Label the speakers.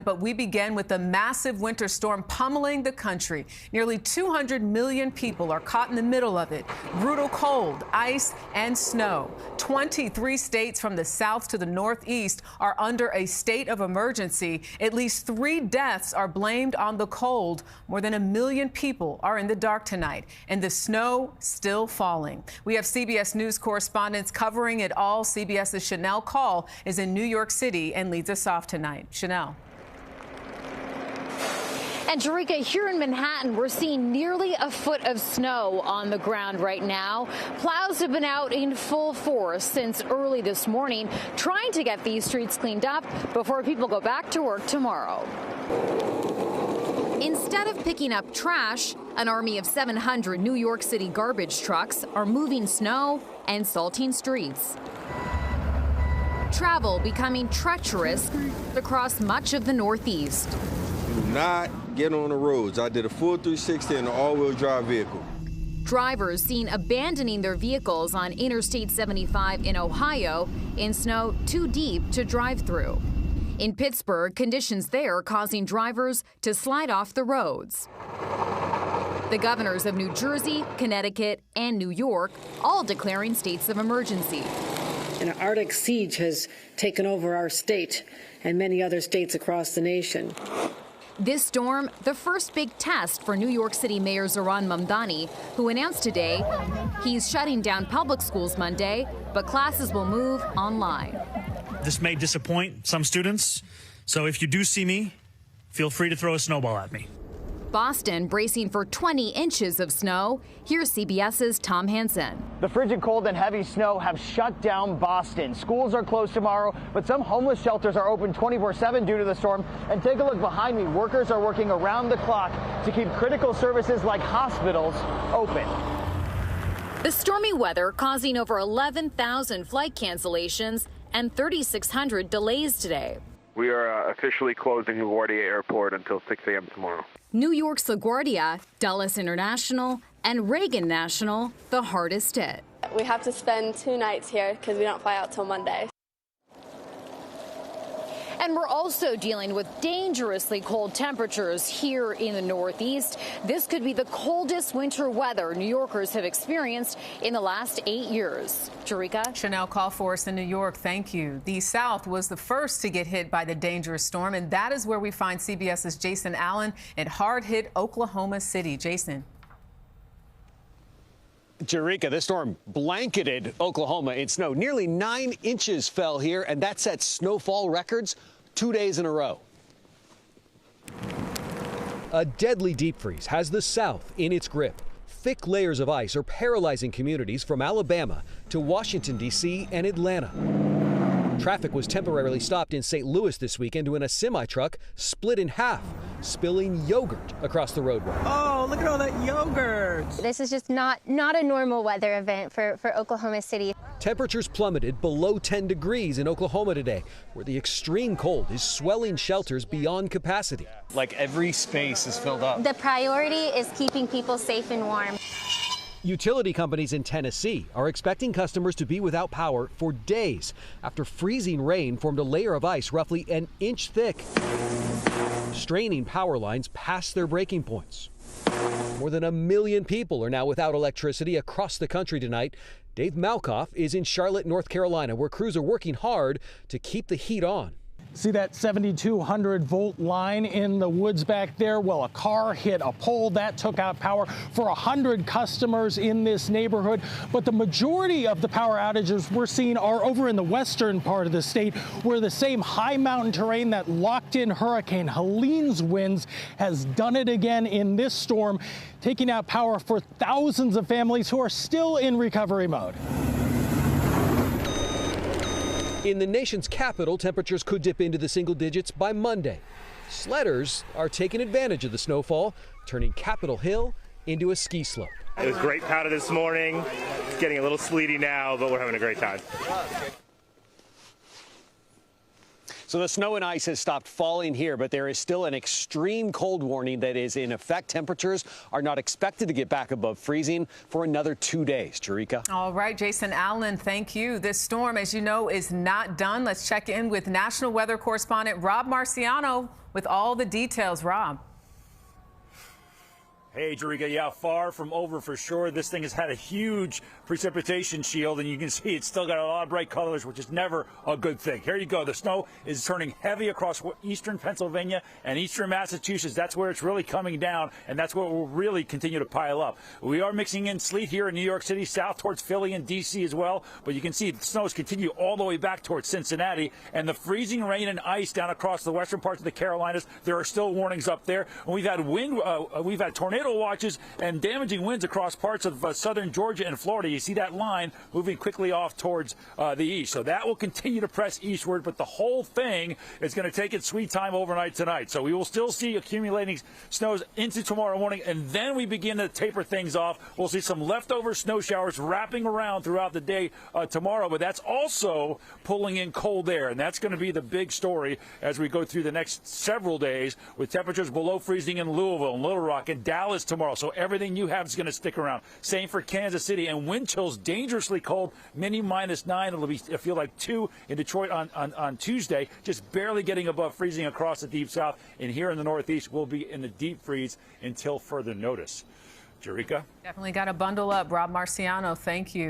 Speaker 1: But we begin with the massive winter storm pummeling the country. Nearly 200 million people are caught in the middle of it. Brutal cold, ice, and snow. 23 states from the south to the northeast are under a state of emergency. At least 3 deaths are blamed on the cold. More than 1 million people are in the dark tonight, and the snow still falling. We have CBS News correspondents covering it all. CBS's Shanelle Kaul is in New York City and leads us off tonight. Shanelle.
Speaker 2: And Jerika, here in Manhattan, we're seeing nearly a foot of snow on the ground right now. Plows have been out in full force since early this morning, trying to get these streets cleaned up before people go back to work tomorrow. Instead of picking up trash, an army of 700 New York City garbage trucks are moving snow and salting streets. Travel becoming treacherous across much of the Northeast.
Speaker 3: Do not get on the roads. I did a full 360 in an all-wheel drive vehicle.
Speaker 2: Drivers seen abandoning their vehicles on Interstate 75 in Ohio in snow too deep to drive through. In Pittsburgh, conditions there causing drivers to slide off the roads. The governors of New Jersey, Connecticut, and New York all declaring states of emergency.
Speaker 4: An Arctic siege has taken over our state and many other states across the nation.
Speaker 2: This storm, the first big test for New York City Mayor Zohran Mamdani, who announced today he's shutting down public schools Monday, but classes will move online.
Speaker 5: This may disappoint some students, so if you do see me, feel free to throw a snowball at me.
Speaker 2: Boston bracing for 20 inches of snow. Here's CBS's Tom Hanson.
Speaker 6: The frigid cold and heavy snow have shut down Boston. Schools are closed tomorrow, but some homeless shelters are open 24/7 due to the storm. And take a look behind me. Workers are working around the clock to keep critical services like hospitals open.
Speaker 2: The stormy weather causing over 11,000 flight cancellations and 3,600 delays today.
Speaker 7: We are officially closing LaGuardia Airport until 6 a.m. tomorrow.
Speaker 2: New York's LaGuardia, Dulles International, and Reagan National, the hardest hit.
Speaker 8: We have to spend 2 nights here because we don't fly out till Monday.
Speaker 2: And we're also dealing with dangerously cold temperatures here in the Northeast. This could be the coldest winter weather New Yorkers have experienced in the last 8 years. Jerika?
Speaker 1: Shanelle Kaul for us in New York. Thank you. The South was the first to get hit by the dangerous storm, and that is where we find CBS's Jason Allen in hard-hit Oklahoma City. Jason.
Speaker 9: Jerika, this storm blanketed Oklahoma in snow. Nearly 9 inches fell here, and that set snowfall records 2 days in a row.
Speaker 10: A deadly deep freeze has the South in its grip. Thick layers of ice are paralyzing communities from Alabama to Washington, D.C. and Atlanta. Traffic was temporarily stopped in St. Louis this weekend when a semi-truck split in half, spilling yogurt across the roadway.
Speaker 11: Oh, look at all that yogurt.
Speaker 12: This is just not a normal weather event for Oklahoma City.
Speaker 10: Temperatures plummeted below 10 degrees in Oklahoma today, where the extreme cold is swelling shelters beyond capacity.
Speaker 9: Like every space is filled up.
Speaker 12: The priority is keeping people safe and warm.
Speaker 10: Utility companies in Tennessee are expecting customers to be without power for days after freezing rain formed a layer of ice roughly an inch thick, straining power lines past their breaking points. More than 1 million people are now without electricity across the country tonight. Dave Malkoff is in Charlotte, North Carolina, where crews are working hard to keep the heat on.
Speaker 11: See that 7,200 volt line in the woods back there? Well, a car hit a pole that took out power for 100 customers in this neighborhood. But the majority of the power outages we're seeing are over in the western part of the state, where the same high mountain terrain that locked in Hurricane Helene's winds has done it again in this storm, taking out power for thousands of families who are still in recovery mode.
Speaker 10: In the nation's capital, temperatures could dip into the single digits by Monday. Sledders are taking advantage of the snowfall, turning Capitol Hill into a ski slope.
Speaker 13: It was great powder this morning. It's getting a little sleety now, but we're having a great time.
Speaker 9: So the snow and ice has stopped falling here, but there is still an extreme cold warning that is in effect. Temperatures are not expected to get back above freezing for another 2 days. Jerika.
Speaker 1: All right, Jason Allen, thank you. This storm, as you know, is not done. Let's check in with national weather correspondent Rob Marciano. with all the details. Rob.
Speaker 14: Hey, Jerika, yeah, far from over for sure. This thing has had a huge precipitation shield, and you can see it's still got a lot of bright colors, which is never a good thing. Here you go. The snow is turning heavy across eastern Pennsylvania and eastern Massachusetts. That's where it's really coming down, and that's where it will really continue to pile up. We are mixing in sleet here in New York City, south towards Philly and D.C. as well, but you can see the snows continue all the way back towards Cincinnati, and the freezing rain and ice down across the western parts of the Carolinas. There are still warnings up there, and we've had tornado watches and damaging winds across parts of southern Georgia and Florida. You see that line moving quickly off towards the east. So that will continue to press eastward, but the whole thing is going to take its sweet time overnight tonight. So we will still see accumulating snows into tomorrow morning, and then we begin to taper things off. We'll see some leftover snow showers wrapping around throughout the day tomorrow, but that's also pulling in cold air, and that's going to be the big story as we go through the next several days, with temperatures below freezing in Louisville and Little Rock and Dallas tomorrow. So everything you have is going to stick around. Same for Kansas City, and wind chills dangerously cold, mini -9. It'll feel like 2 in Detroit on Tuesday, just barely getting above freezing across the deep south. And here in the Northeast, we'll be in the deep freeze until further notice. Jerika?
Speaker 1: Definitely got to bundle up. Rob Marciano, thank you.